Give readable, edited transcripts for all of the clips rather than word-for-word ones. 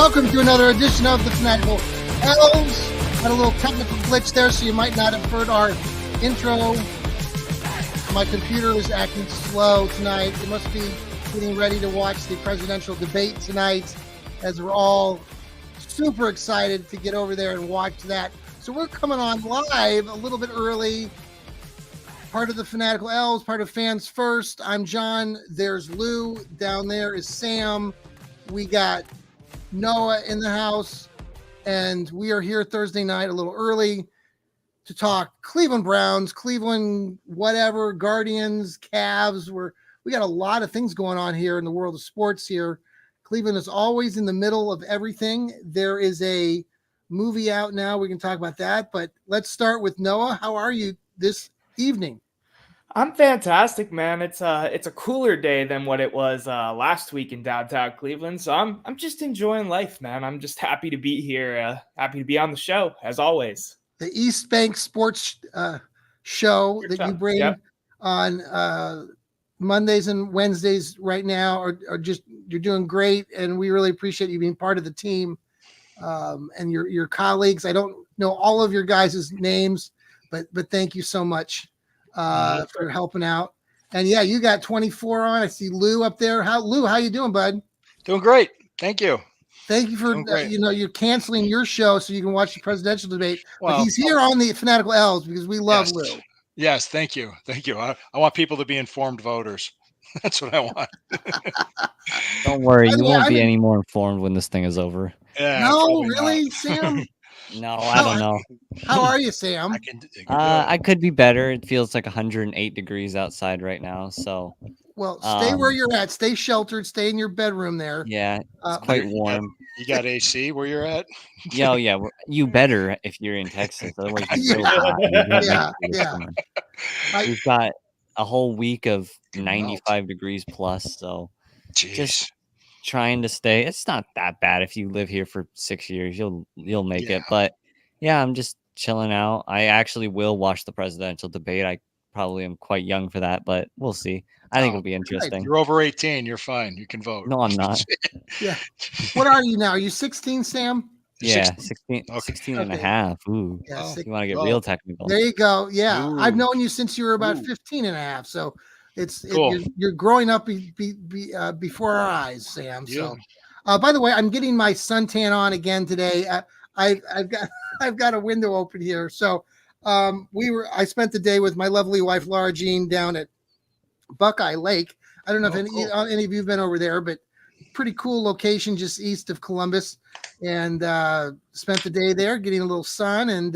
welcome to another edition of the Fanatical Elfz. Had a little technical glitch there, so you might not have heard our intro. My computer is acting slow tonight. It must be getting ready to watch the presidential debate tonight, as we're all super excited to get over there and watch that. So we're coming on live a little bit early. Part of the Fanatical Elfz, part of Fans First. I'm John. There's Lou. Down there is Sam. We got Noah in the house, and we are here Thursday night a little early to talk Cleveland Browns, Cleveland whatever, Guardians, Cavs. We got a lot of things going on here in the world of sports here. Cleveland is always in the middle of everything. There is a movie out now. We can talk about that, but let's start with Noah. How are you this evening? I'm fantastic, man. It's a cooler day than what it was last week in downtown Cleveland. So I'm just enjoying life, man. I'm just happy to be here. Happy to be on the show as always. The East Bank Sports show that you bring on Mondays and Wednesdays right now are just, you're doing great, and we really appreciate you being part of the team and your colleagues. I don't know all of your guys' names, but thank you so much for helping out. And yeah, you got 24 on. I see Lou up there. Lou, how you doing, bud? Doing great. Thank you. Thank you for you're canceling your show so you can watch the presidential debate. Well, but he's here on the Fanatical Elfz because we love Lou. Yes, thank you. I want people to be informed voters. That's what I want. Don't worry, you won't be any more informed when this thing is over. Yeah, no, really, Sam? No, I don't know. How are you, Sam? I could be better. It feels like 108 degrees outside right now. So, well, stay where you're at. Stay sheltered. Stay in your bedroom there. Yeah, it's quite warm. You got AC where you're at? Yeah, you better if you're in Texas. Otherwise, yeah. We've got a whole week of 95 degrees plus. So, just trying to stay. It's not that bad if you live here for 6 years. You'll make it. But yeah, I'm just chilling out. I actually will watch the presidential debate. I probably am quite young for that, but we'll see. I think it'll be interesting. You're over 18. You're fine. You can vote. No, I'm not. Yeah. What are you now? Are you 16, Sam? Yeah, 16 and a half. Ooh. Yeah, you want to get real technical. There you go. Yeah. Ooh. I've known you since you were about 15 and a half. So it's cool. You're growing up before our eyes, Sam. So by the way, I'm getting my suntan on again today. I've got a window open here. So I spent the day with my lovely wife Laura Jean down at Buckeye Lake. I don't know if any of you have been over there, but pretty cool location just east of Columbus, and spent the day there getting a little sun, and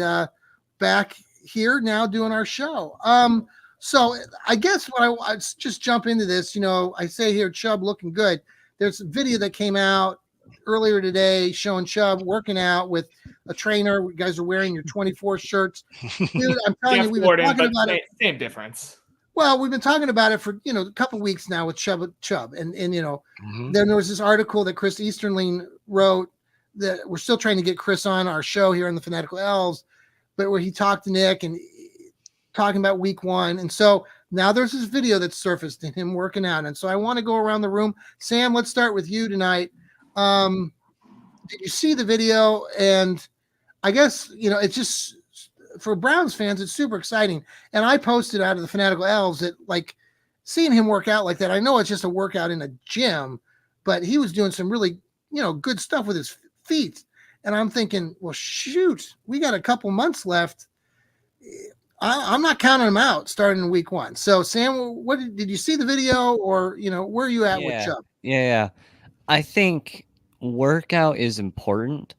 back here now doing our show. So I guess I just jump into this. I say here, Chubb looking good. There's a video that came out earlier today showing Chubb working out with a trainer. You guys are wearing your 24 shirts. Dude, I'm telling you, we've been talking about it. Same difference. Well, we've been talking about it for a couple weeks now with Chubb, and then there was this article that Chris Easterling wrote that we're still trying to get Chris on our show here on the Fanatical Elfz, but where he talked to Nick and talking about week one. And so now there's this video that's surfaced in him working out. And so I want to go around the room. Sam, let's start with you tonight. Did you see the video? And I guess, it's just, for Browns fans, it's super exciting. And I posted out of the Fanatical Elfz that, seeing him work out like that, I know it's just a workout in a gym, but he was doing some really, good stuff with his feet. And I'm thinking, well, shoot, we got a couple months left. I'm not counting him out starting in week one. So, Sam, did you see the video, or, where are you at with Chubb? Yeah. I think workout is important,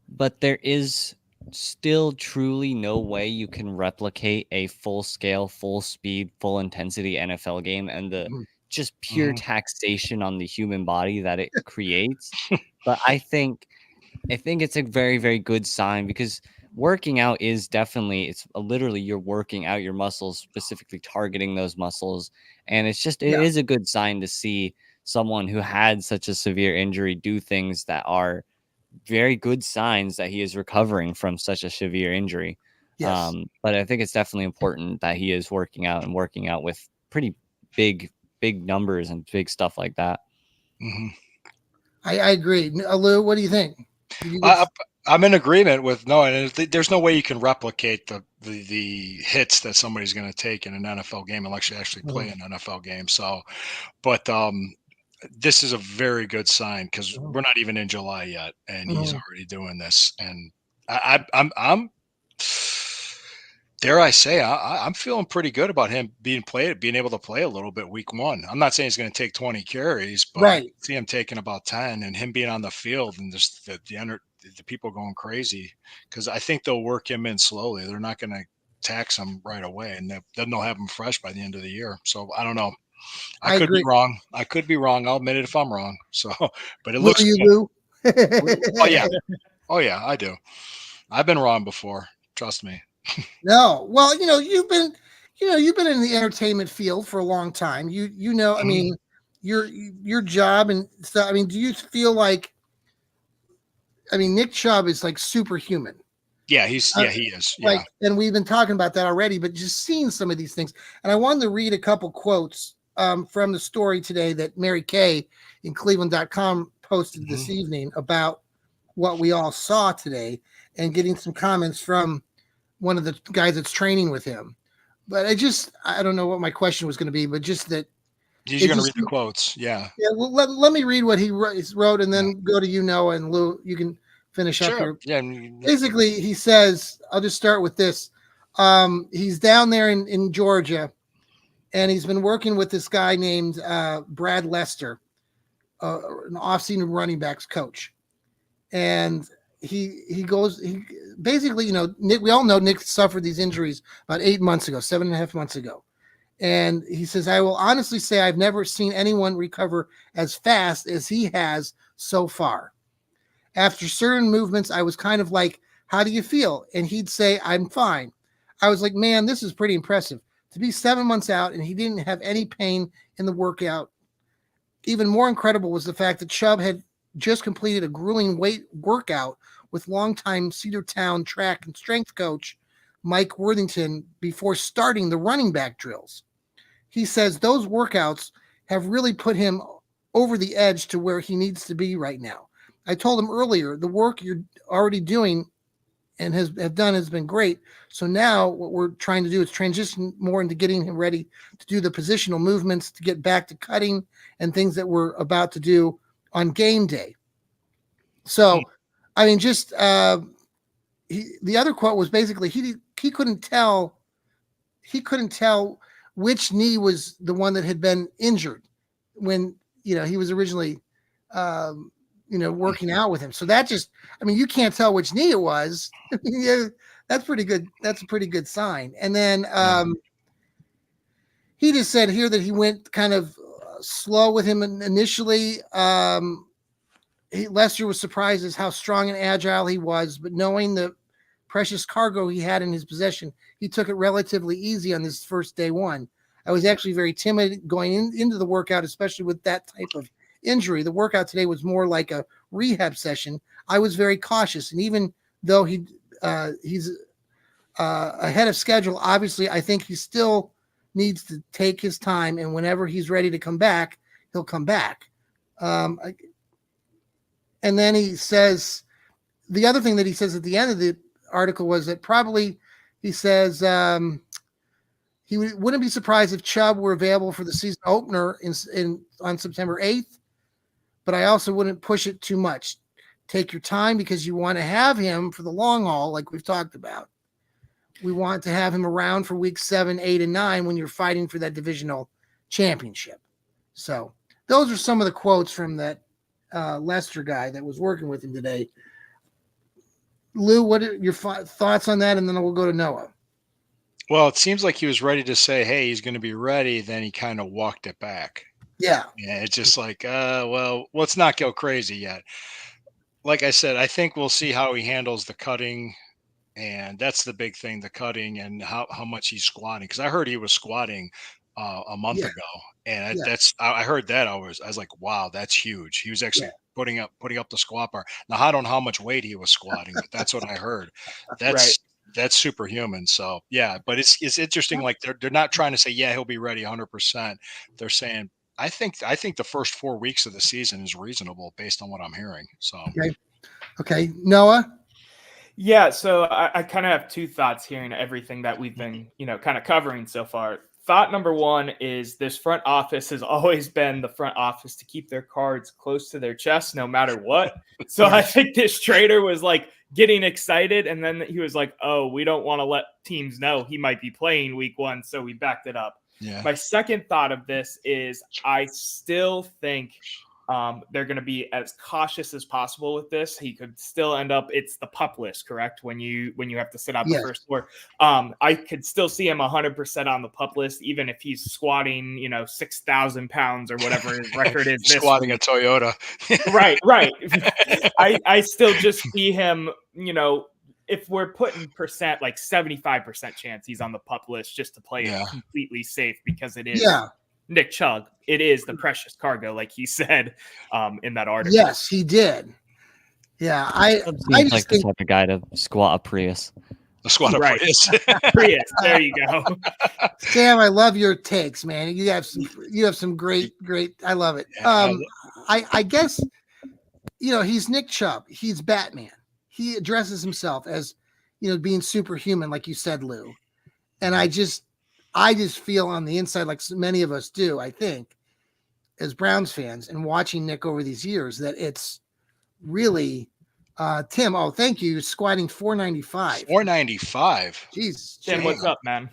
but there is still truly no way you can replicate a full scale, full speed, full intensity NFL game and the just pure taxation on the human body that it creates. But I think it's a very, very good sign, because working out is definitely, literally you're working out your muscles, specifically targeting those muscles. And it's just, it is a good sign to see someone who had such a severe injury do things that are very good signs that he is recovering from such a severe injury. Yes. But I think it's definitely important that he is working out with pretty big numbers and big stuff like that. Mm-hmm. I agree. Lou, what do you think? I'm in agreement with no, and there's no way you can replicate the hits that somebody's going to take in an NFL game unless you actually play an NFL game. So, but this is a very good sign because we're not even in July yet, and he's already doing this. And I'm dare I say, I'm feeling pretty good about him being able to play a little bit week 1. I'm not saying he's going to take 20 carries, but I see him taking about 10 and him being on the field and just the people going crazy because I think they'll work him in slowly. They're not going to tax him right away, and then they'll have him fresh by the end of the year. So I don't know. I could be wrong. I could be wrong. I'll admit it if I'm wrong. So, but it looks good. Oh yeah. Oh yeah, I do. I've been wrong before. Trust me. No. Well, you've been in the entertainment field for a long time. I mean, your job and stuff. I mean, do you feel like, Nick Chubb is like superhuman? Yeah, he is. Yeah. And we've been talking about that already, but just seeing some of these things. And I wanted to read a couple quotes from the story today that Mary Kay in Cleveland.com posted this evening about what we all saw today, and getting some comments from one of the guys that's training with him. But I don't know what my question was going to be, but just that. You're going to read the quotes. Yeah. Yeah. Well, let me read what he wrote and then go to Noah, and Lou, you can finish up here. Yeah. Basically, he says, I'll just start with this. He's down there in Georgia, and he's been working with this guy named Brad Lester, an off-season running backs coach. And he basically, Nick, we all know Nick suffered these injuries about 7.5 months ago. And he says, I will honestly say I've never seen anyone recover as fast as he has so far. After certain movements, I was kind of like, how do you feel? And he'd say, I'm fine. I was like, man, this is pretty impressive. To be 7 months out and he didn't have any pain in the workout. Even more incredible was the fact that Chubb had just completed a grueling weight workout with longtime Cedartown track and strength coach Mike Worthington before starting the running back drills. He says those workouts have really put him over the edge to where he needs to be right now. I told him earlier, the work you're already doing and have done has been great. So now what we're trying to do is transition more into getting him ready to do the positional movements, to get back to cutting and things that we're about to do on game day. So, the other quote was basically he couldn't tell which knee was the one that had been injured when he was originally working out with him. So that you can't tell which knee it was. That's pretty good. That's a pretty good sign. And then he just said here that he went kind of slow with him initially. Lester was surprised as how strong and agile he was, but knowing the precious cargo he had in his possession, he took it relatively easy on this first day one. I was actually very timid going into the workout, especially with that type of injury. The workout today was more like a rehab session. I was very cautious, and even though he's ahead of schedule, obviously, I think he still needs to take his time, and whenever he's ready to come back, he'll come back. And then he says, the other thing that he says at the end of the article was that probably he says he wouldn't be surprised if Chubb were available for the season opener on September 8th, but I also wouldn't push it too much. Take your time because you want to have him for the long haul, like we've talked about. We want to have him around for weeks 7, 8, and 9 when you're fighting for that divisional championship. So those are some of the quotes from that Lester guy that was working with him today. Lou, what are your thoughts on that? And then we'll go to Noah. Well, it seems like he was ready to say, hey, he's going to be ready. Then he kind of walked it back. Yeah. It's just like, well, let's not go crazy yet. Like I said, I think we'll see how he handles the cutting. And that's the big thing, the cutting and how much he's squatting. Because I heard he was squatting a month ago. And I heard that. I was like, wow, that's huge. He was actually putting up the squat bar. Now, I don't know how much weight he was squatting, but that's what I heard. That's superhuman. So yeah, but it's interesting. Like they're not trying to say, yeah, he'll be ready 100%. They're saying I think the first 4 weeks of the season is reasonable based on what I'm hearing. So Okay, Noah. Yeah, so I kind of have two thoughts hearing everything that we've been, kind of covering so far. Thought number one is this front office has always been the front office to keep their cards close to their chest no matter what. So I think this trader was like getting excited, and then he was like, oh, we don't want to let teams know he might be playing week 1, so we backed it up. yeah, My second thought of this is I still think they're going to be as cautious as possible with this. He could still end up, it's the pup list, correct? When you have to sit out the first 4. I could still see him 100% on the pup list, even if he's squatting, 6,000 pounds or whatever his record is. Squatting a Toyota. Right. I still just see him, if we're putting percent, like 75% chance he's on the pup list just to play it completely safe, because it is Nick Chubb. It is the precious cargo, like he said in that article. Yes, he did. Yeah, I just like the type of guy to squat a Prius. The squat a Prius. Prius. There you go. Sam, I love your takes, man. You have some great. I love it. I guess he's Nick Chubb. He's Batman. He addresses himself as being superhuman, like you said, Lou. And I just feel on the inside, like so many of us do, I think, as Browns fans and watching Nick over these years, that it's really Tim. Oh, thank you. Squatting 495. 495. Jeez, Tim, what's up, man?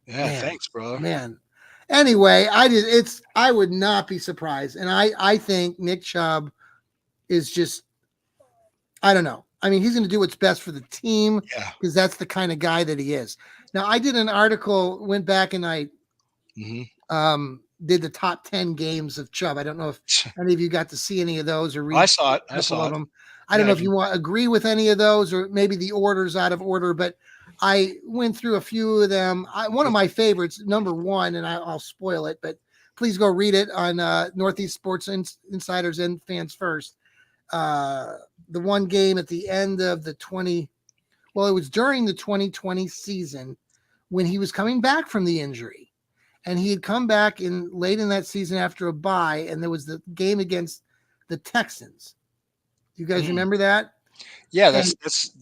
Yeah, man, thanks, brother. Man. Anyway, I would not be surprised. And I think Nick Chubb is just, I don't know. I mean, he's going to do what's best for the team because that's the kind of guy that he is. Now, I did an article, went back and I did the top 10 games of Chubb. I don't know if any of you got to see any of those or read. I saw it. I saw them. I don't know if you agree with any of those, or maybe the order's out of order, but I went through a few of them. One of my favorites, number 1, and I'll spoil it, but please go read it on Northeast Sports Insiders and Fans First. The one game at the end of it was during the 2020 season when he was coming back from the injury, and he had come back late in that season after a bye, and there was the game against the Texans. You guys remember that? Yeah, that was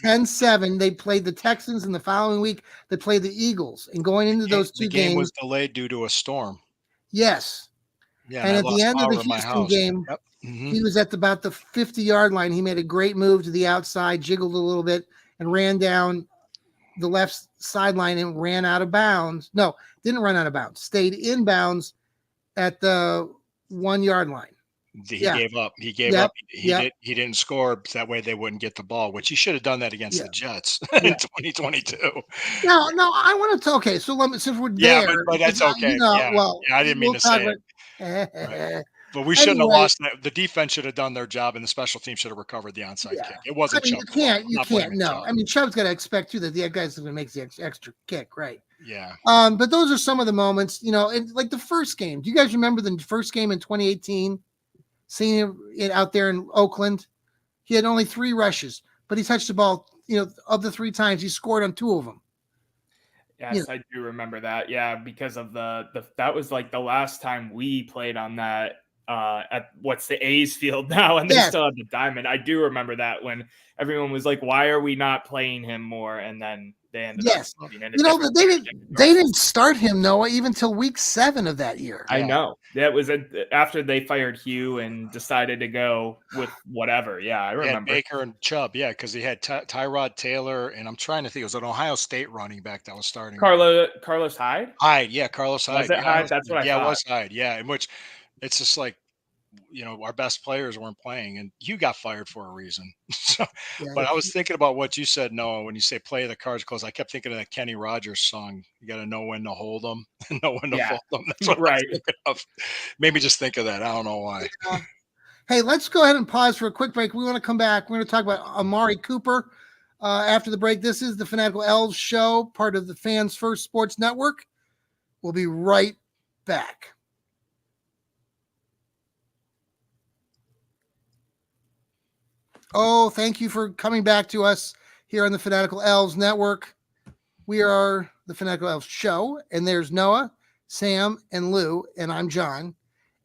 10-7. They played the Texans, and the following week they played the Eagles. And going into those two games, the game was delayed due to a storm. Yes. Yeah, and at the end of the Houston game, he was at about the 50-yard line. He made a great move to the outside, jiggled a little bit, and ran down the left sideline and ran out of bounds. No, didn't run out of bounds. Stayed in bounds at the 1-yard line. He gave up. He gave up. He didn't score. That way they wouldn't get the ball, which he should have done that against the Jets in 2022. No, I want to. Okay, so since we're there, but that's okay. I didn't mean to say it. Right. But we shouldn't have lost that. The defense should have done their job, and the special team should have recovered the onside kick. It wasn't Chubb. You can't. No, Chubb. I mean, Chubb's got to expect too that the guy's going to make the extra kick, right? Yeah. But those are some of the moments, like the first game. Do you guys remember the first game in 2018? Seeing him out there in Oakland, he had only 3 rushes, but he touched the ball. Of the 3 times, he scored on 2 of them. Yes, I do remember that. Yeah, because of that was like the last time we played on that at what's the A's field now, and they still had the diamond. I do remember that when everyone was like, "Why are we not playing him more?" And then they ended up moving in they didn't start him, Noah, even till week 7 of that year. I know. That was after they fired Hugh and decided to go with whatever. Yeah, I remember. Baker and Chubb, because he had Tyrod Taylor, and I'm trying to think, it was an Ohio State running back that was starting. Carlos Hyde? Carlos Hyde. Was it Hyde? That's what I thought. Yeah, it was Hyde. Yeah, in which it's just like, our best players weren't playing, and Hugh got fired for a reason. But I was thinking about what you said, Noah, when you say play the cards close. I kept thinking of that Kenny Rogers song. You got to know when to hold them and know when to fold them. That's what I was thinking of. Maybe just think of that. I don't know why. Yeah. Hey, let's go ahead and pause for a quick break. We want to come back. We're going to talk about Amari Cooper after the break. This is the Fanatical Elfz Show, part of the Fans First Sports Network. We'll be right back. Oh, thank you for coming back to us here on the Fanatical Elfz Network. We are the Fanatical Elfz Show, and there's Noah, Sam and Lou, and I'm John,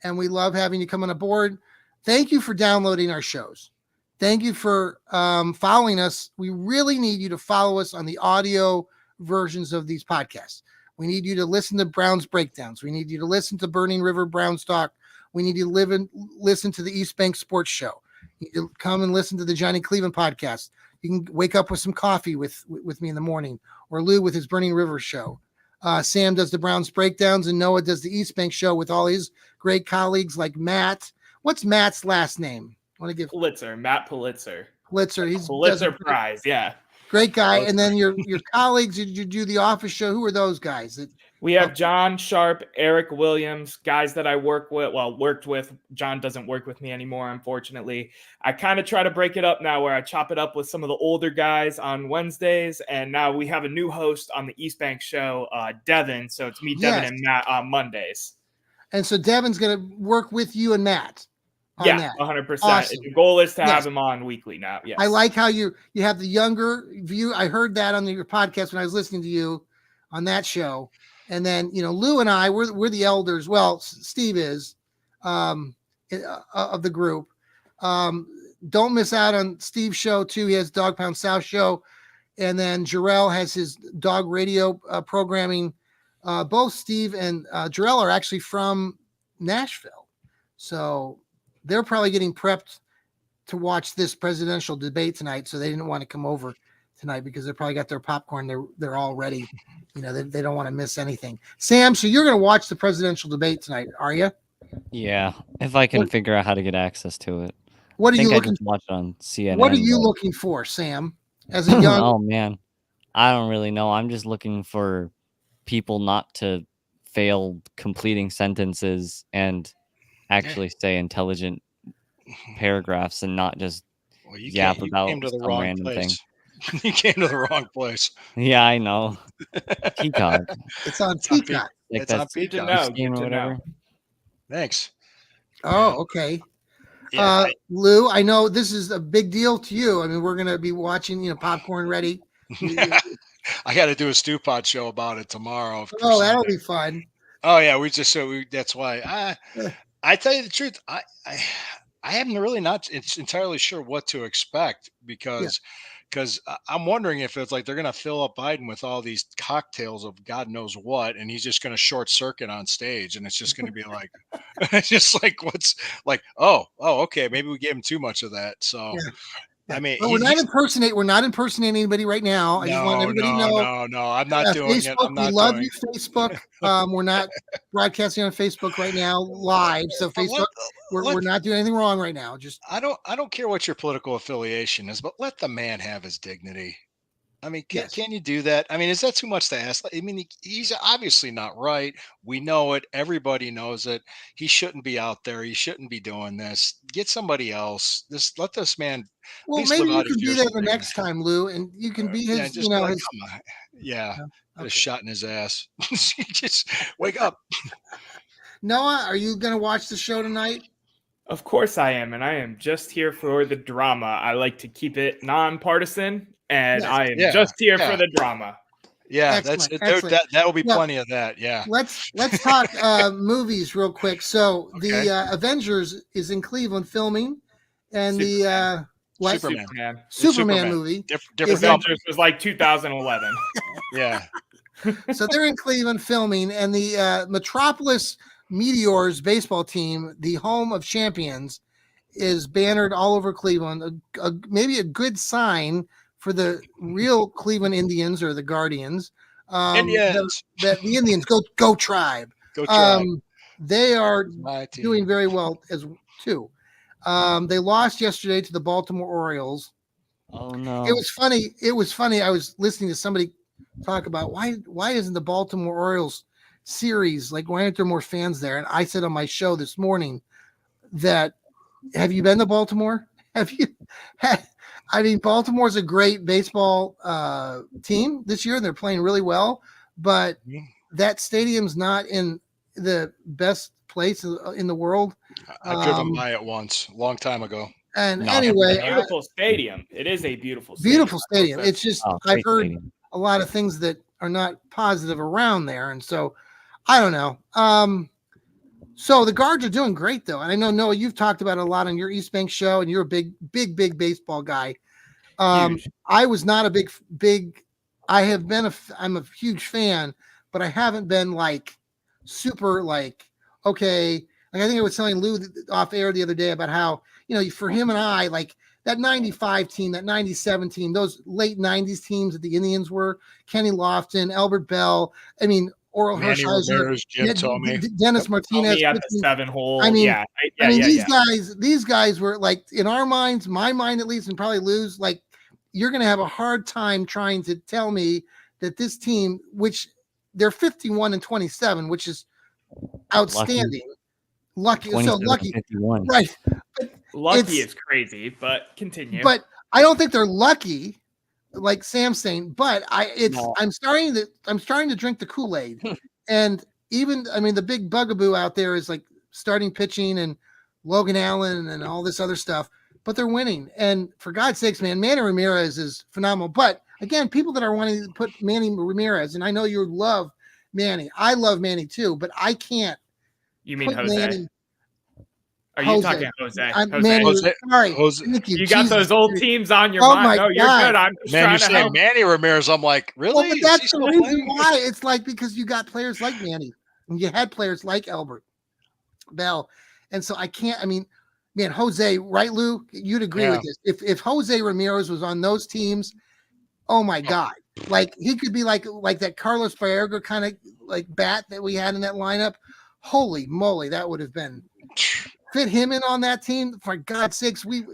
and we love having you come on aboard. Thank you for downloading our shows. Thank you for following us. We really need you to follow us on the audio versions of these podcasts. We need you to listen to Browns Breakdowns. We need you to listen to Burning River Browns Talk. We need you to listen to the East Bank Sports Show. You can come and listen to the Johnny Cleveland podcast. You can wake up with some coffee with me in the morning, or Lou with his Burning River show. Sam does the Browns Breakdowns, and Noah does the East Bank Show with all his great colleagues like Matt. What's Matt's last name? I want to give Matt Pulitzer. He's Pulitzer Prize, yeah. Great guy. And then your colleagues, did you do the office show? Who are those guys? We have John Sharp, Eric Williams, guys that I worked with. John doesn't work with me anymore, unfortunately. I kind of try to break it up now where I chop it up with some of the older guys on Wednesdays. And now we have a new host on the East Bank Show, Devin. So it's me, Devin, and Matt on Mondays. And so Devin's going to work with you and Matt. Yeah, 100%. Awesome. The goal is to have him on weekly now. Yes. I like how you have the younger view. I heard that on your podcast when I was listening to you on that show. And then, Lou and I, we're the elders. Well, Steve is of the group. Don't miss out on Steve's show too. He has Dog Pound South show. And then Jarrell has his dog radio programming. Both Steve and Jarrell are actually from Nashville. So they're probably getting prepped to watch this presidential debate tonight. So they didn't want to come over tonight because they probably got their popcorn. They're all ready. They don't want to miss anything. Sam, so you're going to watch the presidential debate tonight, are you? Yeah, if I can figure out how to get access to it. What are you looking? I just watch it on CNN. What are you looking for, Sam? As a young, oh man, I don't really know. I'm just looking for people not to fail completing sentences and actually say intelligent paragraphs and not just yap about some random thing. You came to the wrong place. Yeah, I know. Peacock. It's on Peacock. It's on Peacock. Game or whatever. Thanks. Oh, okay. Yeah, Lou, I know this is a big deal to you. I mean, we're going to be watching, popcorn ready. I got to do a Stew Pot show about it tomorrow. Oh, that'll be fun. Oh yeah, that's why I tell you the truth. I am really not entirely sure what to expect because I'm wondering if it's like they're going to fill up Biden with all these cocktails of God knows what, and he's just going to short circuit on stage, and it's just going to be like, it's just like okay, maybe we gave him too much of that. So. Yeah. I mean, we're not impersonating anybody right now. I just want everybody to know. No, I'm not doing Facebook, it. I'm not we love you, Facebook. We're not broadcasting on Facebook right now live. So Facebook, we're not doing anything wrong right now. Just I don't care what your political affiliation is, but let the man have his dignity. I mean, can you do that? I mean, is that too much to ask? I mean, he's obviously not right. We know it. Everybody knows it. He shouldn't be out there. He shouldn't be doing this. Get somebody else. Let this man. Well, maybe you can be there the next time, Lou, and you can be his. A shot in his ass. Just wake up. Noah, are you going to watch the show tonight? Of course I am, and I am just here for the drama. I like to keep it nonpartisan. And I am just here for the drama. Yeah, that will be plenty of that. Yeah. Let's talk movies real quick. So the Avengers is in Cleveland filming, and Superman movie. Different Avengers was like 2011. Yeah. So they're in Cleveland filming, and the Metropolis Meteors baseball team, the home of champions, is bannered all over Cleveland. Maybe a good sign for the real Cleveland Indians or the Guardians. Indians. The Indians, go Tribe. Go Tribe. They are doing very well as too. They lost yesterday to the Baltimore Orioles. Oh no. It was funny. I was listening to somebody talk about why isn't the Baltimore Orioles series, like, why aren't there more fans there? And I said on my show this morning that, have you been to Baltimore? I mean, Baltimore's a great baseball team this year. They're playing really well, but that stadium's not in the best place in the world. I've driven by it once, a long time ago. And anyway, it's a beautiful stadium. It is a beautiful stadium. It's just I've heard a lot of things that are not positive around there, and so I don't know. So the guards are doing great though, and I know Noah, you've talked about it a lot on your East Bank show, and you're a big baseball guy. Huge. I was not a big. I'm a huge fan, but I haven't been like super like okay. Like I think I was telling Lou off air the other day about how for him and I like that 95 team, that 97 team, those late 90s teams that the Indians were, Kenny Lofton, Albert Bell, I mean, Oral Manny Hershiser, Ramirez, Jim Tomey. Dennis Martinez. Tomey at the 7-hole. I mean, yeah. These guys were like in our minds, my mind at least, and probably Lou's, like you're going to have a hard time trying to tell me that this team, which they're 51-27, which is outstanding. Lucky, so lucky, 51. right? Lucky is crazy, but continue. But I don't think they're lucky, like Sam's saying. But I'm starting to drink the Kool-Aid, and even the big bugaboo out there is like starting pitching and Logan Allen and all this other stuff. But they're winning, and for God's sakes, man, Manny Ramirez is phenomenal. But again, people that are wanting to put Manny Ramirez, and I know you love Manny. I love Manny too, but I can't. You mean Jose? Manny, Are you talking Jose? Manny, sorry. Jose. You got those old teams on your mind. No, you're good. I'm just trying to help. Manny Ramirez. I'm like, really? Well, but that's the reason why. It's like because you got players like Manny, and you had players like Albert Bell, and so I can't. I mean, man, Jose, right, Lou? You'd agree with this. If Jose Ramirez was on those teams, oh my God, like he could be like that Carlos Baerga kind of like bat that we had in that lineup. Holy moly, that would have been fit him in on that team. For God's sakes, we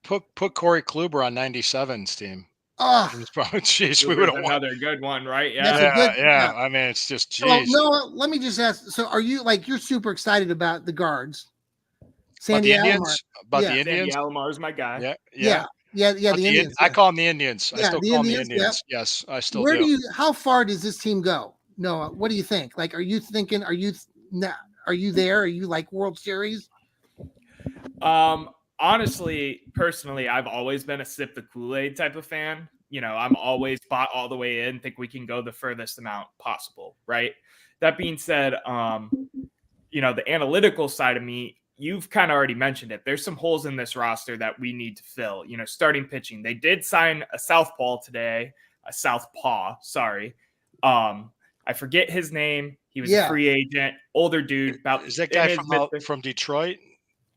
put Corey Kluber on 97's team. Oh, jeez, we would have another good one, right? Yeah. I mean, it's just geez. So, Noah, let me just ask. So, are you you're super excited about the guards? Sandy Alomar. About the Indians. Sandy Alomar's my guy. Yeah. The Indians. I call them the Indians. I still call them the Indians. Yeah. Yes, I still do. How far does this team go? Noah, what do you think? Like, are you thinking? Are you there? Are you like World Series? Honestly, personally, I've always been a sip the Kool-Aid type of fan. I'm always bought all the way in, think we can go the furthest amount possible, right? That being said, the analytical side of me, you've kind of already mentioned it. There's some holes in this roster that we need to fill. Starting pitching. They did sign a southpaw today, sorry. I forget his name. He was a free agent, older dude. Is that guy from Detroit?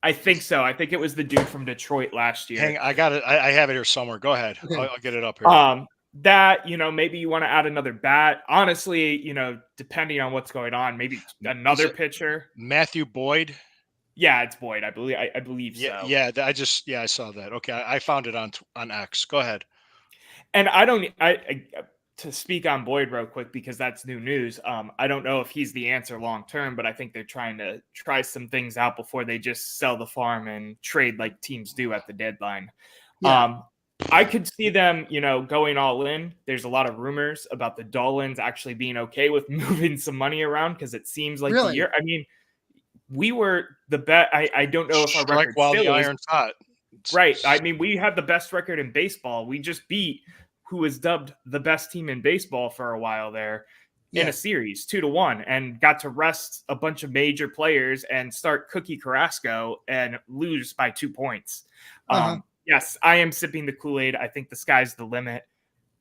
I think so. I think it was the dude from Detroit last year. Hang on, I got it. I have it here somewhere. Go ahead. Okay. I'll get it up here. That, maybe you want to add another bat. Honestly, depending on what's going on, maybe another pitcher. Matthew Boyd. Yeah, it's Boyd. I believe so. Yeah. I saw that. Okay, I found it on X. Go ahead. And to speak on Boyd real quick, because that's new news. I don't know if he's the answer long term, but I think they're trying to try some things out before they just sell the farm and trade like teams do at the deadline. Yeah. I could see them, going all in. There's a lot of rumors about the Dolans actually being okay with moving some money around because it seems like the year. I mean, we were the best. I don't know if our record while still the iron's hot. Right. I mean, we had the best record in baseball. We just beat who was dubbed the best team in baseball for a while there in a series 2-1 and got to rest a bunch of major players and start Cookie Carrasco and lose by 2 points. Yes, I am sipping the Kool-Aid. I think the sky's the limit.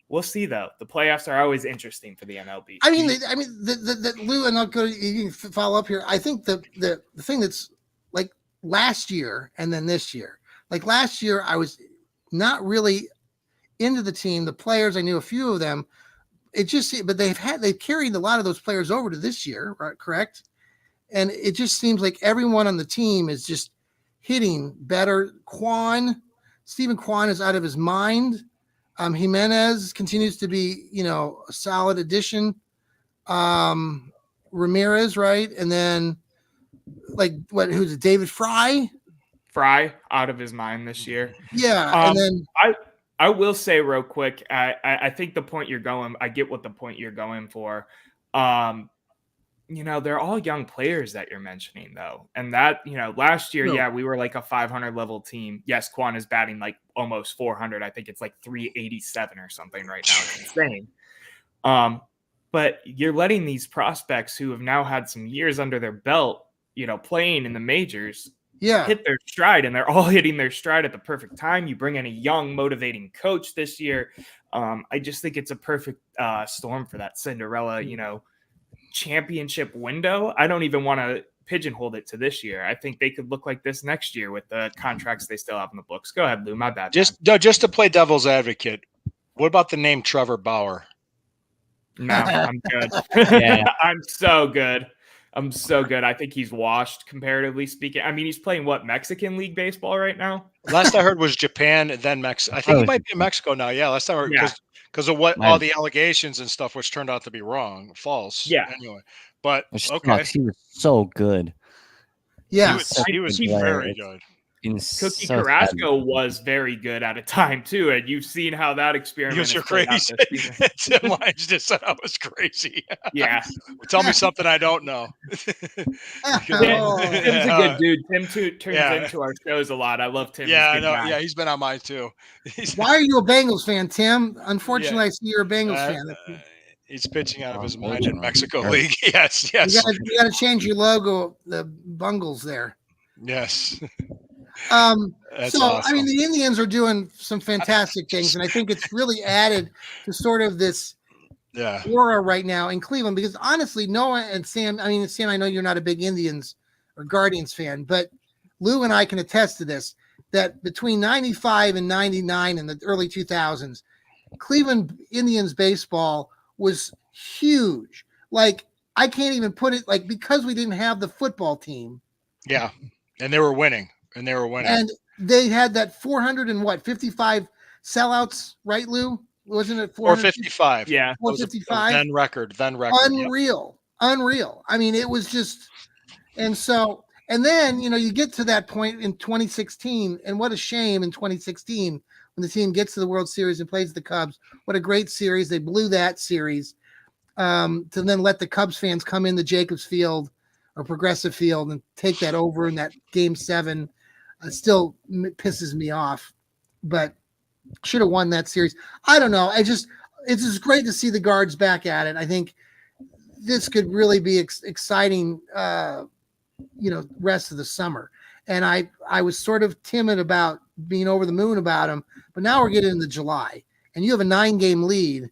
We'll see though. The playoffs are always interesting for the MLB. The Lou, and I'll go, you can follow up here. I think the thing that's like last year and then this year, like last year, I was not really into the team. The players, I knew a few of them. But they've carried a lot of those players over to this year, right? Correct. And it just seems like everyone on the team is just hitting better. Stephen Kwan is out of his mind. Jimenez continues to be, a solid addition. Ramirez, right? And then who's it? David Fry? Fry out of his mind this year. Yeah. And then I will say real quick, I think the point you're going, I get what the point you're going for. They're all young players that you're mentioning though. And that, last year, we were like a 500 level team. Yes, Quan is batting like almost 400. I think it's like 387 or something right now. It's insane. But but you're letting these prospects who have now had some years under their belt, playing in the majors, hit their stride, and they're all hitting their stride at the perfect time. You bring in a young, motivating coach this year. I just think it's a perfect storm for that Cinderella, championship window. I don't even want to pigeonhole it to this year. I think they could look like this next year with the contracts they still have in the books. Go ahead, Lou. My bad. Just to play devil's advocate, what about the name Trevor Bauer? No, I'm good. Yeah. I'm so good. I think he's washed, comparatively speaking. I mean, he's playing Mexican League baseball right now? Last I heard was Japan and then Mexico. I think he might be in Mexico now. Yeah, last time I heard, because of what all the allegations and stuff, which turned out to be false. Yeah. Anyway, but okay, he was so good. Yeah, he was very good. Cookie Carrasco was very good at a time too, and you've seen how that experiment. You're crazy. Tim Lyons just said I was crazy. Yeah, tell me something I don't know. Tim's a good dude. Tim turns into our shows a lot. I love Tim. Yeah, I know. Yeah, he's been on mine too. Why are you a Bengals fan, Tim? Unfortunately, I see you're a Bengals fan. He's pitching out of his mind in Mexico League. Yes. You got to change your logo, the Bungles there. Yes. So awesome. I mean, the Indians are doing some fantastic things, and I think it's really added to sort of this aura right now in Cleveland, because honestly, Noah and Sam, I know you're not a big Indians or Guardians fan, but Lou and I can attest to this, that between 95 and 99 in the early 2000s, Cleveland Indians baseball was huge. Like, I can't even put it, like, because we didn't have the football team. Yeah. And they were winning. And they had that 455 sellouts, right, Lou? Wasn't it 455? Yeah. 455? Then record. Unreal. I mean, it was just, and then, you get to that point in 2016, and what a shame in 2016 when the team gets to the World Series and plays the Cubs. What a great series. They blew that series to then let the Cubs fans come in the Jacobs Field or Progressive Field and take that over in that Game 7. Still pisses me off, but should have won that series. I don't know. It's just great to see the Guards back at it. I think this could really be exciting, rest of the summer. And I was sort of timid about being over the moon about them, but now we're getting into July, and you have a 9-game lead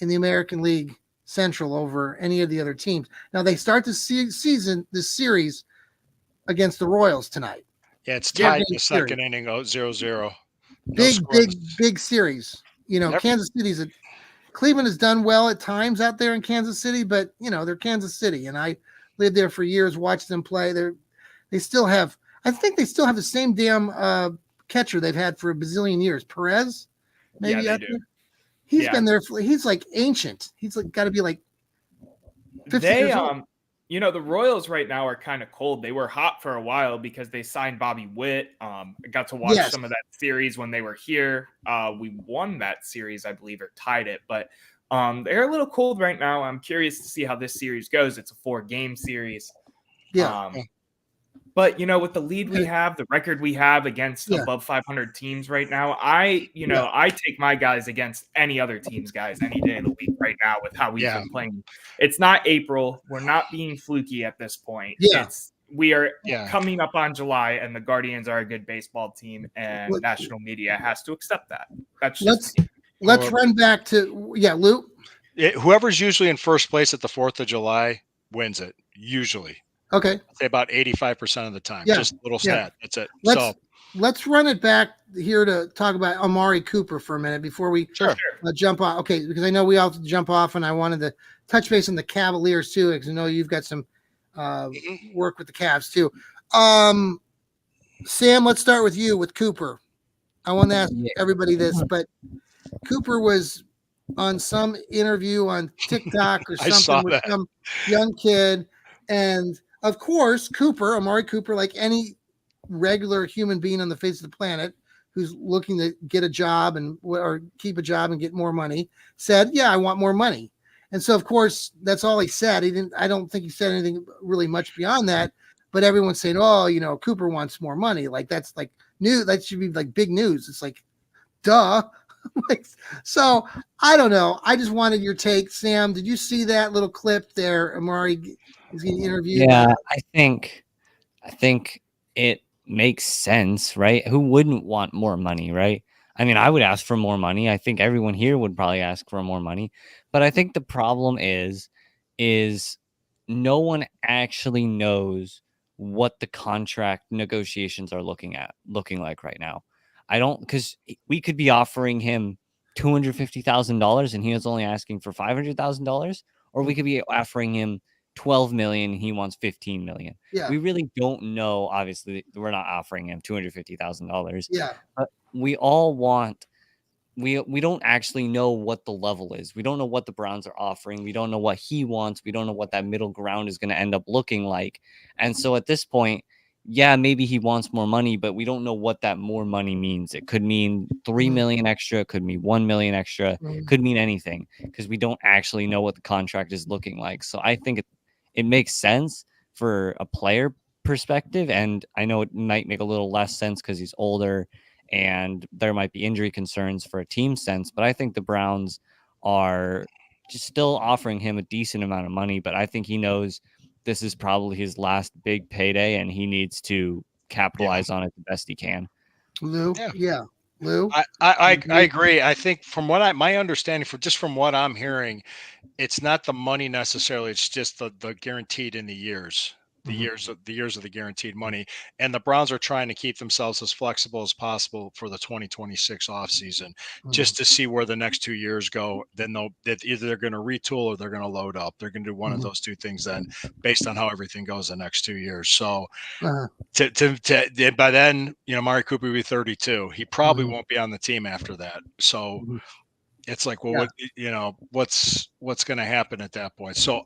in the American League Central over any of the other teams. Now they start the this series against the Royals tonight. Yeah, it's tied in the second inning, 0-0. Big series. Kansas City's Cleveland has done well at times out there in Kansas City, but they're Kansas City, and I lived there for years, watched them play. They still have, I think they still have the same damn catcher they've had for a bazillion years. Perez, maybe. Yeah, they do. He's been there he's like ancient. He's like got to be like 50 years old. The Royals right now are kind of cold. They were hot for a while because they signed Bobby Witt. I got to watch some of that series when they were here. We won that series, I believe, or tied it. But they're a little cold right now. I'm curious to see how this series goes. It's a 4-game series. Yeah. But, with the lead we have, the record we have against above 500 teams right now, I take my guys against any other team's guys any day of the week right now with how we've been playing. It's not April. We're not being fluky at this point. Yeah. We are coming up on July, and the Guardians are a good baseball team, and national media has to accept that. That's just let's run back to Lou. Whoever's usually in first place at the 4th of July wins it, usually. Okay. I'd say about 85% of the time. Yeah. Just a little stat. That's it. Let's run it back here to talk about Amari Cooper for a minute before we jump off. Okay, because I know we all have to jump off, and I wanted to touch base on the Cavaliers too, because I know you've got some work with the Cavs too. Sam, let's start with you with Cooper. I want to ask everybody this, but Cooper was on some interview on TikTok or something with some young kid, and of course, Amari Cooper, like any regular human being on the face of the planet who's looking to get a job or keep a job and get more money, said, "Yeah, I want more money." And so, of course, that's all he said. I don't think he said anything really much beyond that. But everyone's saying, "Oh, Cooper wants more money." Like that's like new. That should be like big news. It's like, duh. So I don't know. I just wanted your take, Sam. Did you see that little clip there? Amari is getting interviewed. Yeah, I think it makes sense, right? Who wouldn't want more money, right? I mean, I would ask for more money. I think everyone here would probably ask for more money. But I think the problem is no one actually knows what the contract negotiations are looking like right now. I don't, because we could be offering him $250,000 and he was only asking for $500,000, or we could be offering him 12 million, he wants 15 million. Yeah. We really don't know. Obviously, we're not offering him $250,000. Yeah. But we all want, we don't actually know what the level is. We don't know what the Browns are offering. We don't know what he wants. We don't know what that middle ground is going to end up looking like. And so at this point, yeah, maybe he wants more money, but we don't know what that more money means. It could mean 3 million extra, it could mean 1 million extra, could mean anything, because we don't actually know what the contract is looking like. So I think it makes sense for a player perspective, and I know it might make a little less sense because he's older and there might be injury concerns for a team sense, but I think the Browns are just still offering him a decent amount of money. But I think he knows this is probably his last big payday and he needs to capitalize on it the best he can. Lou, yeah. Lou, I agree. I think from what my understanding, from what I'm hearing, it's not the money necessarily. It's just the guaranteed in the years. The years of the guaranteed money, and the Browns are trying to keep themselves as flexible as possible for the 2026 offseason, just to see where the next 2 years go. Then either they're going to retool or they're going to load up. They're going to do one of those two things then, based on how everything goes the next 2 years. So by then, Mari Cooper will be 32. He probably won't be on the team after that. So it's like, well, what's going to happen at that point? So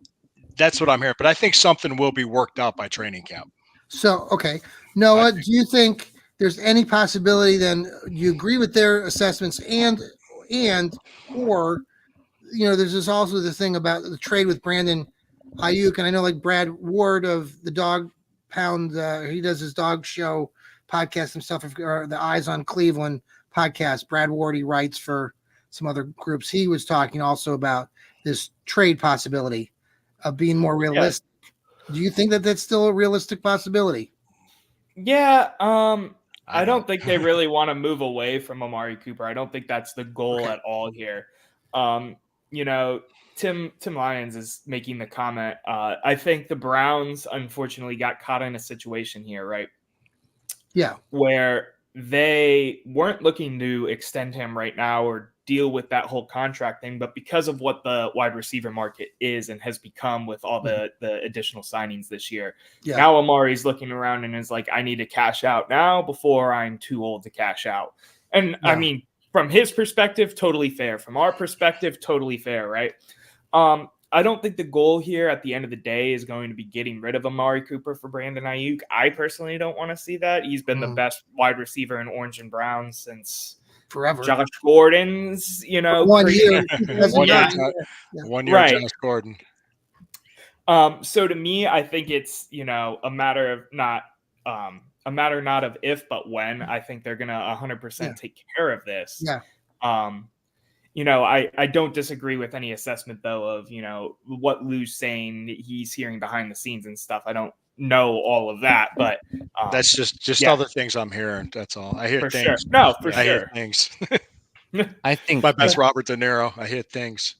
that's what I'm hearing, but I think something will be worked out by training camp. So, okay. Noah, do you think there's any possibility then you agree with their assessments or there's also the thing about the trade with Brandon Ayuk, and I know like Brad Ward of the Dog Pound, he does his dog show podcast himself, or the Eyes on Cleveland podcast. Brad Ward, he writes for some other groups. He was talking also about this trade possibility of being more realistic. Do you think that that's still a realistic possibility? Yeah, I don't think they really want to move away from Amari Cooper. I don't think that's the goal at all here. Tim Lyons is making the comment. I think the Browns unfortunately got caught in a situation here, right? Yeah. Where they weren't looking to extend him right now or deal with that whole contract thing, but because of what the wide receiver market is and has become with all the additional signings this year, now Amari's looking around and is like, I need to cash out now before I'm too old to cash out. And I mean, from his perspective, totally fair. From our perspective, totally fair, right? I don't think the goal here at the end of the day is going to be getting rid of Amari Cooper for Brandon Ayuk. I personally don't want to see that. He's been the best wide receiver in orange and brown since forever. Josh Gordon's, 1 year. 1 year, Josh Gordon. So to me, I think it's, a matter not of if, but when. I think they're going to 100% take care of this. Yeah. I don't disagree with any assessment, though, of, what Lou's saying he's hearing behind the scenes and stuff. I don't know all of that, but that's just other things I'm hearing. That's all. I hear for things. Sure. No, for I sure. hear things. I think my best Robert De Niro. I hear things.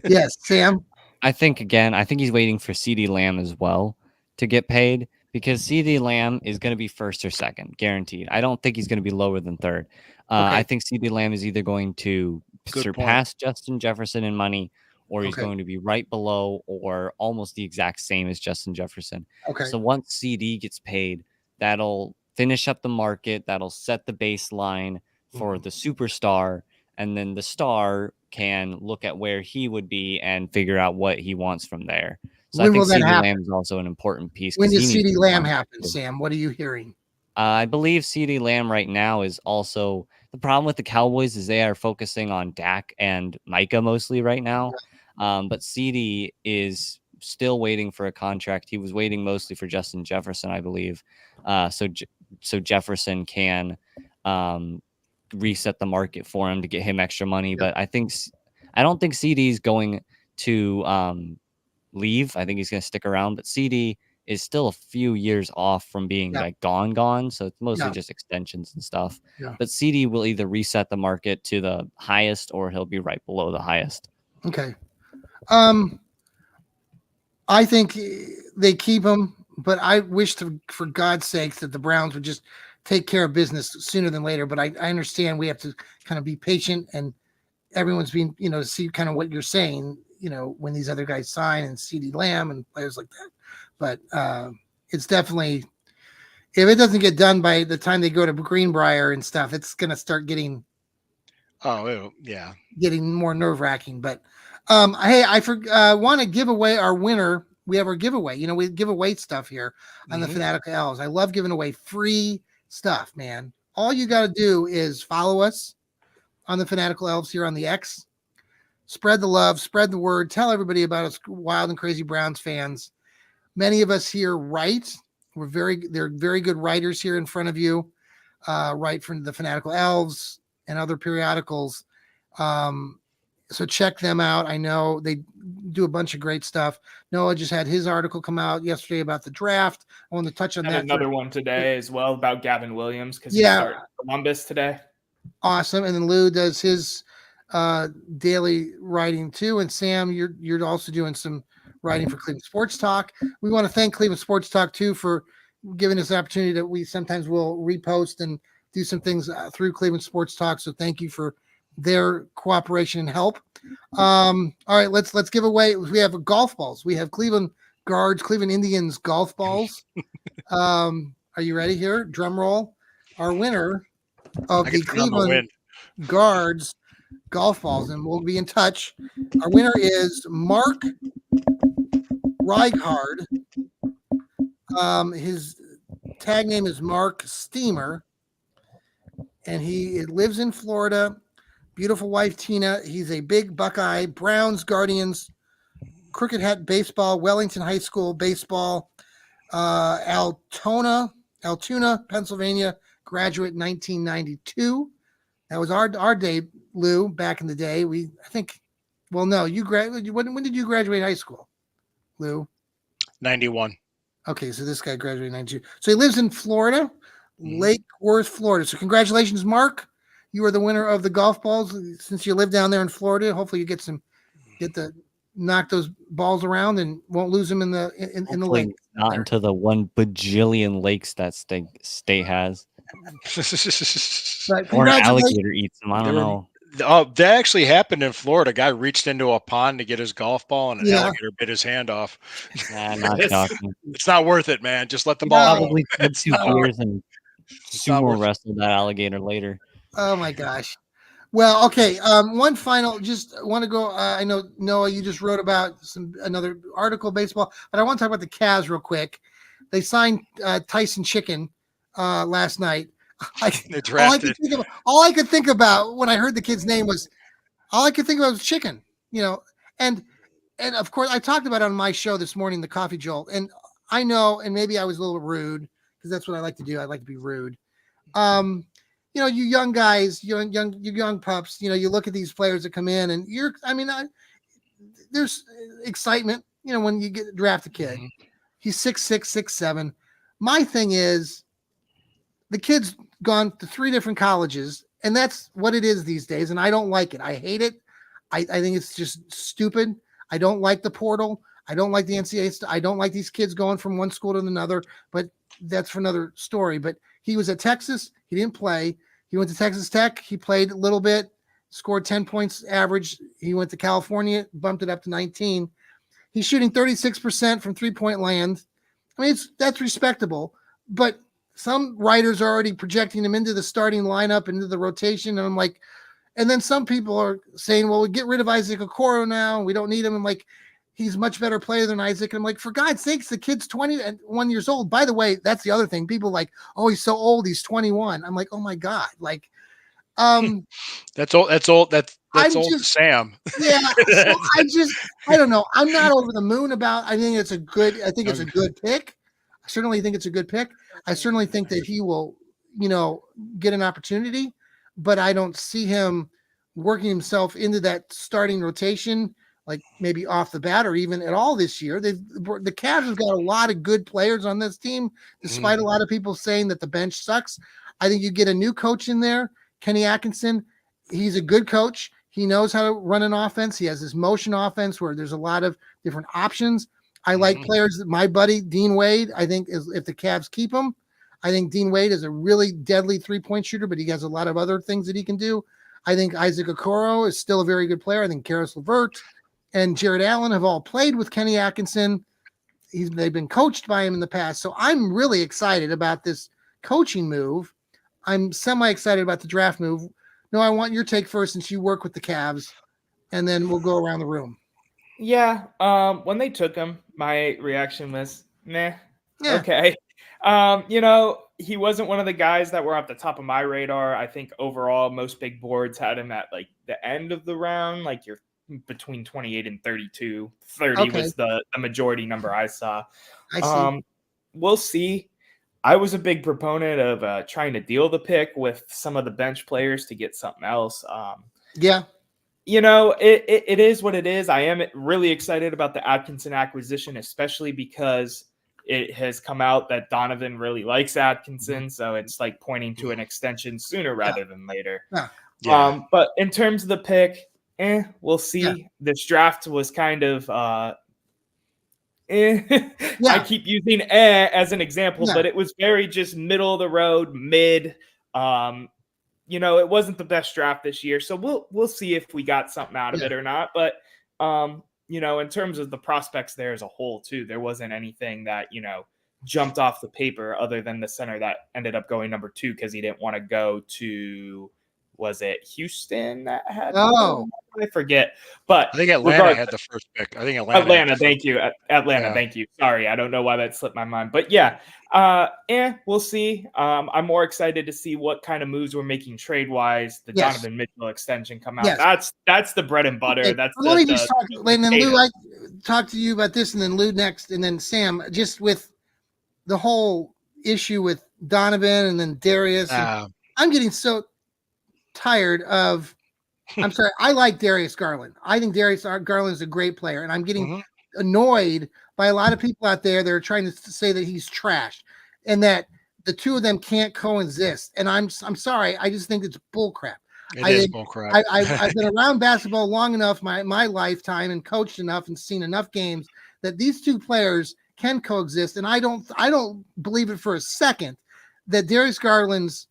Yes, Sam. I think he's waiting for CeeDee Lamb as well to get paid, because CeeDee Lamb is going to be first or second, guaranteed. I don't think he's going to be lower than third. I think CeeDee Lamb is either going to surpass Justin Jefferson in money, or he's going to be right below or almost the exact same as Justin Jefferson. Okay. So once CD gets paid, that'll finish up the market. That'll set the baseline for the superstar. And then the star can look at where he would be and figure out what he wants from there. So When I think will that CeeDee happen? Lamb is also an important piece. When does CeeDee CeeDee Lamb happen, Sam? What are you hearing? I believe CeeDee Lamb right now is also the problem with the Cowboys is they are focusing on Dak and Micah mostly right now. But CeeDee is still waiting for a contract. He was waiting mostly for Justin Jefferson, I believe. So Jefferson can reset the market for him to get him extra money. But I don't think CD is going to leave. I think he's going to stick around. But CD is still a few years off from being like gone. So it's mostly just extensions and stuff. Yeah. But CD will either reset the market to the highest or he'll be right below the highest. Okay. I think they keep him, but I wish for God's sakes that the Browns would just take care of business sooner than later. But I understand we have to kind of be patient, and everyone's being, see kind of what you're saying, when these other guys sign and CeeDee Lamb and players like that. But it's definitely, if it doesn't get done by the time they go to Greenbrier and stuff, it's going to start getting more nerve-wracking. But hey, I want to give away our winner. We have our giveaway. We give away stuff here on the Fanatical Elfz. I love giving away free stuff, man. All you got to do is follow us on the Fanatical Elfz here on the X. Spread the love, spread the word, tell everybody about us wild and crazy Browns fans. Many of us here write. They're very good writers here in front of you. Write from the Fanatical Elfz and other periodicals. So check them out. I know they do a bunch of great stuff. Noah just had his article come out yesterday about the draft. I want to touch on that. Another one today as well about Gavin Williams because he started Columbus today. Awesome. And then Lou does his daily writing too. And Sam, you're also doing some writing for Cleveland Sports Talk. We want to thank Cleveland Sports Talk too for giving us the opportunity that we sometimes will repost and do some things through Cleveland Sports Talk. So thank you for their cooperation and help. All right, let's give away. We have golf balls. We have Cleveland Indians golf balls. Are you ready here? Drum roll. Our winner of the Cleveland Guards golf balls, and we'll be in touch. Our winner is Mark Reichardt. His tag name is Mark Steamer, and he lives in Florida. Beautiful wife, Tina. He's a big Buckeye, Browns, Guardians, Crooked Hat baseball, Wellington High School baseball, Altoona, Pennsylvania, graduate 1992. That was our day, Lou, back in the day. You graduated. When did you graduate high school, Lou? 91. Okay, so this guy graduated in 92. So he lives in Florida, Lake Worth, Florida. So congratulations, Mark. You are the winner of the golf balls. Since you live down there in Florida, hopefully you get to knock those balls around and won't lose them in the lake. Not into the 1 bajillion lakes that state has. But or an alligator eats them. I don't know. Oh, that actually happened in Florida. A guy reached into a pond to get his golf ball, and an alligator bit his hand off. Not shocking. It's not worth it, man. Just let the ball go. Probably fed 2 beers and sumo wrestled that alligator later. Oh my gosh. Well, okay. One final, just want to go. I know Noah, you just wrote about another article, baseball, but I want to talk about the Cavs real quick. They signed Tyson Chicken last night. All I could think about when I heard the kid's name was chicken, and of course I talked about it on my show this morning, the Coffee Jolt, and I know, and maybe I was a little rude because that's what I like to do. I like to be rude. You young guys, you young pups, you look at these players that come in and there's excitement, when you get draft a kid. Mm-hmm. He's 6'6", 6'7". My thing is the kid's gone to 3 different colleges, and that's what it is these days. And I don't like it. I hate it. I think it's just stupid. I don't like the portal. I don't like the NCAA. I don't like these kids going from one school to another, but that's for another story. But he was at Texas. He didn't play. He went to Texas Tech. He played a little bit, scored 10 points average. He went to California, bumped it up to 19. He's shooting 36% from 3-point land. I mean, that's respectable, but some writers are already projecting him into the starting lineup, into the rotation. And I'm like, and then some people are saying, well, we get rid of Isaac Okoro now. We don't need him. I'm like, he's a much better player than Isaac. And I'm like, for God's sakes, the kid's 21 years old. By the way, that's the other thing. People like, oh, he's so old. He's 21. I'm like, oh my God. Like, that's old. That's old to Sam. Yeah. So I don't know. I'm not over the moon about, I think it's a good pick. I certainly think it's a good pick. I certainly think that he will, get an opportunity. but I don't see him working himself into that starting rotation, like maybe off the bat or even at all this year. The Cavs have got a lot of good players on this team, despite a lot of people saying that the bench sucks. I think you get a new coach in there, Kenny Atkinson. He's a good coach. He knows how to run an offense. He has this motion offense where there's a lot of different options. I like players. My buddy Dean Wade, I think, if the Cavs keep him, I think Dean Wade is a really deadly three-point shooter, but he has a lot of other things that he can do. I think Isaac Okoro is still a very good player. I think Karis LeVert and Jared Allen have all played with Kenny Atkinson. They've been coached by him in the past. So I'm really excited about this coaching move. I'm semi-excited about the draft move. No, I want your take first since you work with the Cavs, and then we'll go around the room. Yeah. When they took him, my reaction was, meh. Yeah. Okay. He wasn't one of the guys that were off the top of my radar. I think overall, most big boards had him at like the end of the round, like you're between 28 and 32. 30 was the majority number I saw. I see. We'll see. I was a big proponent of trying to deal the pick with some of the bench players to get something else. Yeah. It is what it is. I am really excited about the Atkinson acquisition, especially because it has come out that Donovan really likes Atkinson. So it's like pointing to an extension sooner rather than later. Yeah. But in terms of the pick, we'll see. Yeah. This draft was kind of I keep using as an example, but it was very just middle of the road, mid. It wasn't the best draft this year, so we'll see if we got something out of it or not. But in terms of the prospects there as a whole too, there wasn't anything that jumped off the paper other than the center that ended up going number 2 because he didn't want to go to, was it Houston that had? I forget, but I think Atlanta had the first pick. I think Atlanta. Thank you, Atlanta. Thank you. Sorry, I don't know why that slipped my mind, but we'll see. I'm more excited to see what kind of moves we're making trade wise. The Donovan Mitchell extension come out. That's the bread and butter. Let me just talk, and then Lou, I talk to you about this, and then Lou next, and then Sam, just with the whole issue with Donovan and then Darius. I'm getting so tired of. I'm sorry. I like Darius Garland. I think Darius Garland is a great player, and I'm getting annoyed by a lot of people out there that are trying to say that he's trash and that the two of them can't coexist. And I'm sorry. I just think it's bullcrap. It is bullcrap. I've been around basketball long enough, my lifetime, and coached enough and seen enough games that these two players can coexist. And I don't believe it for a second that Darius Garland's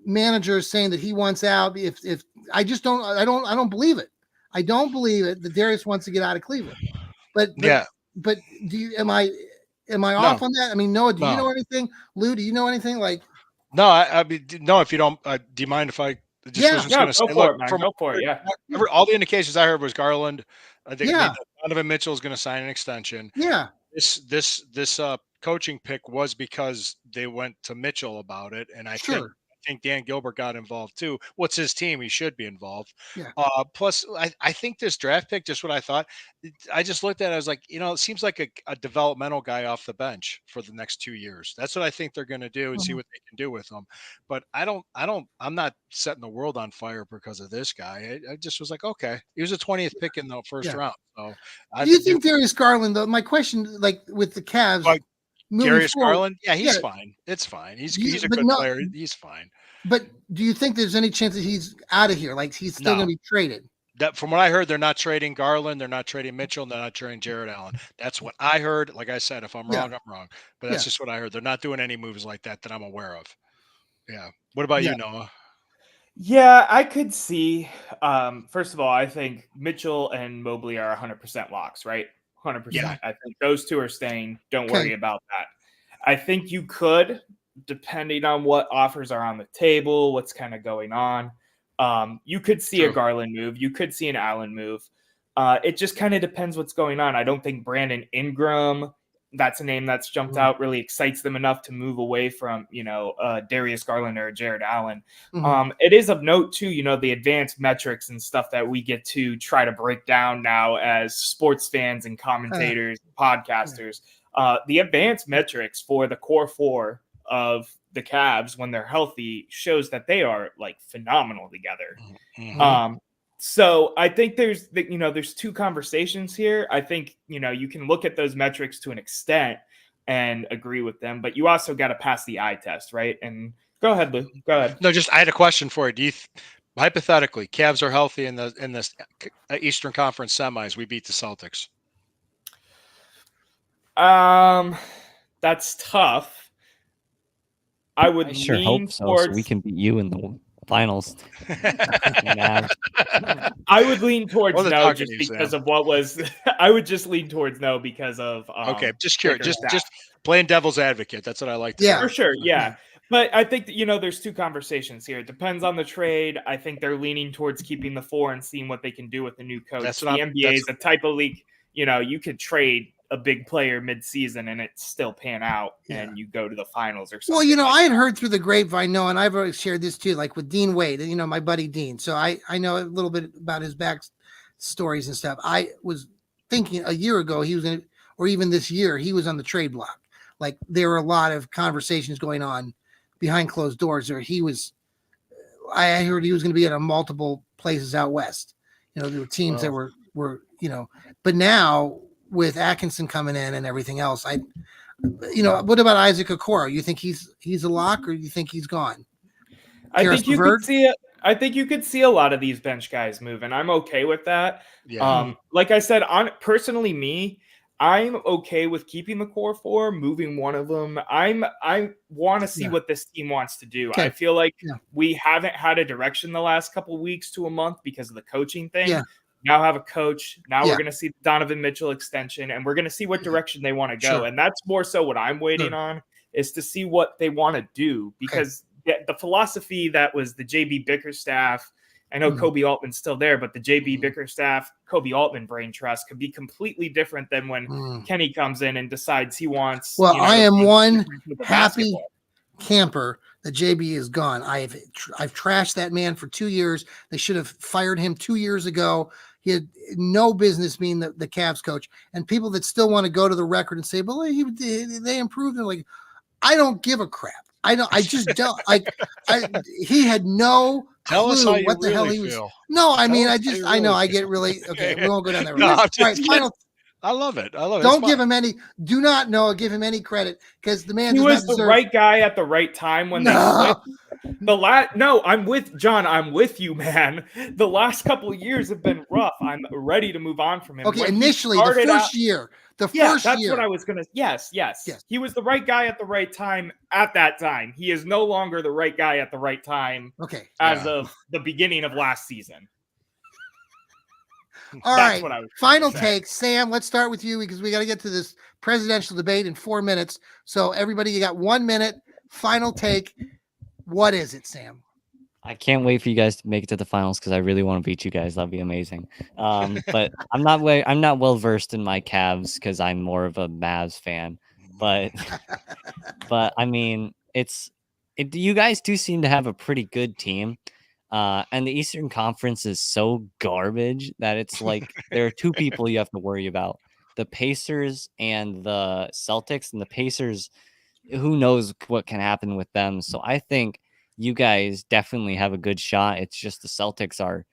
manager is saying that he wants out. If I don't believe it. I don't believe it that Darius wants to get out of Cleveland. But am I off on that? I mean, Noah, do you know anything? Lou, do you know anything? Like, no, I mean, no. If you don't, do you mind if I just was going to say? Go for it. Yeah. All the indications I heard was Garland. I think Donovan Mitchell is going to sign an extension. Yeah. This coaching pick was because they went to Mitchell about it, and I think Dan Gilbert got involved too. What's his team? He should be involved. Yeah. Plus, I think this draft pick, just what I thought, I just looked at it. I was like, it seems like a developmental guy off the bench for the next 2 years. That's what I think they're going to do and see what they can do with him. But I'm not setting the world on fire because of this guy. I just was like, okay, he was a 20th pick in the first round. So do you think Darius Garland, though? My question, like with the Cavs, Darius Garland, he's fine. It's fine. He's a good player. He's fine. But do you think there's any chance that he's out of here? Like he's still going to be traded? That, from what I heard, they're not trading Garland. They're not trading Mitchell. They're not trading Jared Allen. That's what I heard. Like I said, if I'm wrong, I'm wrong. But that's just what I heard. They're not doing any moves like that I'm aware of. Yeah. What about you, Noah? Yeah, I could see. First of all, I think Mitchell and Mobley are 100% locks, right? 100%. Yeah. I think those two are staying. Don't worry about that. I think you could, depending on what offers are on the table, what's kind of going on. You could see a Garland move. You could see an Allen move. It just kind of depends what's going on. I don't think Brandon Ingram, that's a name that's jumped out, really excites them enough to move away from, Darius Garland or Jared Allen. It is of note too, the advanced metrics and stuff that we get to try to break down now as sports fans and commentators, podcasters. The advanced metrics for the core four of the Cavs when they're healthy shows that they are like phenomenal together. Mhm. So I think there's two conversations here. I think, you can look at those metrics to an extent and agree with them, but you also got to pass the eye test, right? And go ahead, Lou. Go ahead. No, I had a question for you. Hypothetically, Cavs are healthy in this Eastern Conference semis, we beat the Celtics. That's tough. I would I sure lean hope so, towards. so we can beat you in the finals. I would lean towards Well, they're no, talking just to you, because Sam. of what was. I would just lean towards no because of. Okay, just curious, Bickerstaff. just playing devil's advocate. That's what I like to Yeah. do. For sure, yeah. But I think that, there's two conversations here. It depends on the trade. I think they're leaning towards keeping the 4 and seeing what they can do with the new coach. That's The what I'm- NBA is the type of league, you could trade a big player mid-season and it still pan out and you go to the finals or something. Well, like I had that. heard through the grapevine, and I've already shared this too, like with Dean Wade, my buddy Dean. So I know a little bit about his back stories and stuff. I was thinking a year ago he was going to, or even this year, he was on the trade block. Like there were a lot of conversations going on behind closed doors or I heard he was going to be at multiple places out west. There were teams that were, but now with Atkinson coming in and everything else, what about Isaac Okoro? You think he's a lock or you think he's gone? I think you could see it. I think you could see a lot of these bench guys move, and I'm okay with that. Yeah. Like I said, personally, I'm okay with keeping the core 4, moving one of them. I want to see what this team wants to do. Okay. I feel like we haven't had a direction the last couple of weeks to a month because of the coaching thing. Yeah. Now have a coach. Now we're going to see the Donovan Mitchell extension, and we're going to see what direction they want to go. Sure. And that's more so what I'm waiting on is to see what they want to do because the philosophy that was the JB Bickerstaff. I know Kobe Altman's still there, but the JB Bickerstaff, Kobe Altman brain trust could be completely different than when Kenny comes in and decides he wants. Well, I am one happy basketball. camper that JB is gone. I've trashed that man for 2 years. They should have fired him 2 years ago. He had no business being the Cavs coach. And people that still want to go to the record and say, "Well, they improved," they're like, I don't give a crap. I just don't. He had no Tell clue us how you what the really hell he was. feel. No, I Tell mean, us I how just, you I know, really I get feel. really okay. We won't go down that road. No, I'm All just right, kidding. final. I love it. Don't give him any. Do not give him any credit because the man. He does was not the deserve, right guy at the right time when they split. No, I'm with John. I'm with you, man. The last couple of years have been rough. I'm ready to move on from him. Okay, When initially he the started first out- year. That's what I was gonna. Yes. He was the right guy at the right time at that time. He is no longer the right guy at the right time. Okay. As of the beginning of last season. All That's right. what I was Final say. take, Sam. Let's start with you because we got to get to this presidential debate in 4 minutes. So everybody, you got 1 minute. Final take. What is it, Sam? I can't wait for you guys to make it to the finals because I really want to beat you guys. That'd be amazing. But I'm not well versed in my Cavs because I'm more of a Mavs fan. But I mean, you guys do seem to have a pretty good team. And the Eastern Conference is so garbage that it's like there are two people you have to worry about: the Pacers and the Celtics. And the Pacers, who knows what can happen with them? So I think you guys definitely have a good shot. It's just the Celtics are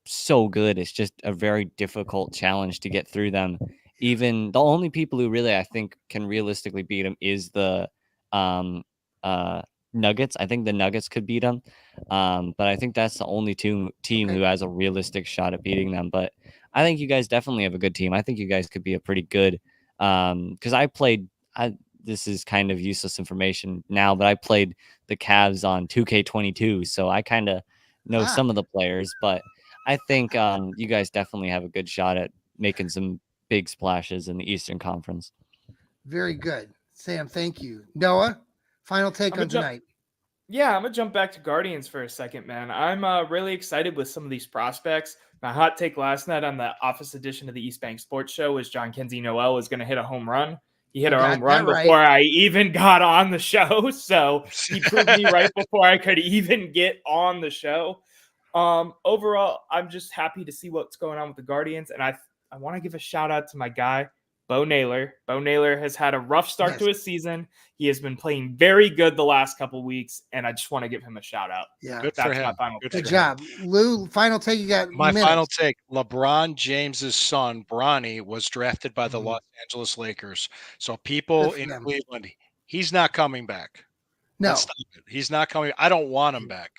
so good. It's just a very difficult challenge to get through them. Even the only people who really I think can realistically beat them is the Nuggets. I think the Nuggets could beat them. But I think that's the only team who has a realistic shot at beating them. But I think you guys definitely have a good team. I think you guys could be a pretty good because this is kind of useless information now, but I played the Cavs on 2K22, so I kind of know some of the players, but I think you guys definitely have a good shot at making some big splashes in the Eastern Conference. Very good. Sam, thank you. Noah, final take on tonight. Yeah, I'm going to jump back to Guardians for a second, man. I'm really excited with some of these prospects. My hot take last night on the Office edition of the East Bank Sports Show was John Kenzie Noel was going to hit a home run. He hit a home run before I even got on the show. So he proved me right before I could even get on the show. Overall, I'm just happy to see what's going on with the Guardians. And I want to give a shout out to my guy, Bo Naylor. Bo Naylor has had a rough start Yes. to his season. He has been playing very good the last couple weeks, and I just want to give him a shout out. Yeah. Good That's for him. my final Good take. Good job. Lou, final take. You got My minutes. final take: LeBron James's son, Bronny, was drafted by the Mhm. Los Angeles Lakers. So people Good for in them. Cleveland, he's not coming back. No. Let's stop it. He's not coming. I don't want him back.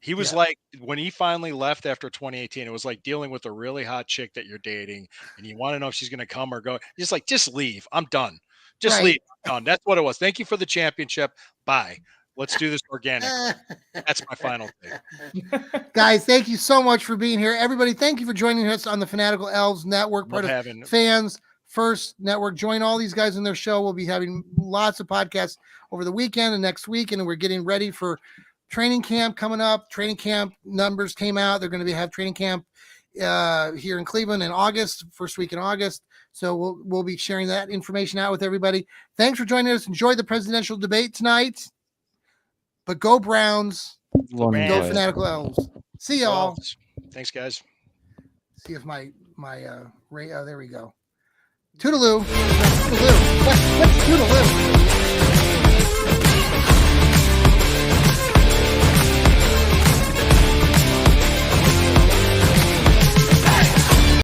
He was Yeah. like, when he finally left after 2018, it was like dealing with a really hot chick that you're dating and you want to know if she's going to come or go. Just like, just leave. I'm done. Just Right. leave. I'm done. That's what it was. Thank you for the championship. Bye. Let's do this organically. That's my final take. Guys, thank you so much for being here. Everybody, thank you for joining us on the Fanatical Elfz Network, part Love of having Fans First Network. Join all these guys in their show. We'll be having lots of podcasts over the weekend and next week, and we're getting ready for training camp coming up. Training camp numbers came out. They're going to have training camp here in Cleveland in August, first week in August. So we'll be sharing that information out with everybody. Thanks for joining us. Enjoy the presidential debate tonight. But go Browns. We'll Browns. Go enjoy it. Fanatical Elves. See y'all. Well, thanks, guys. See if my there we go. Toodaloo. Toodaloo. What's Toodaloo?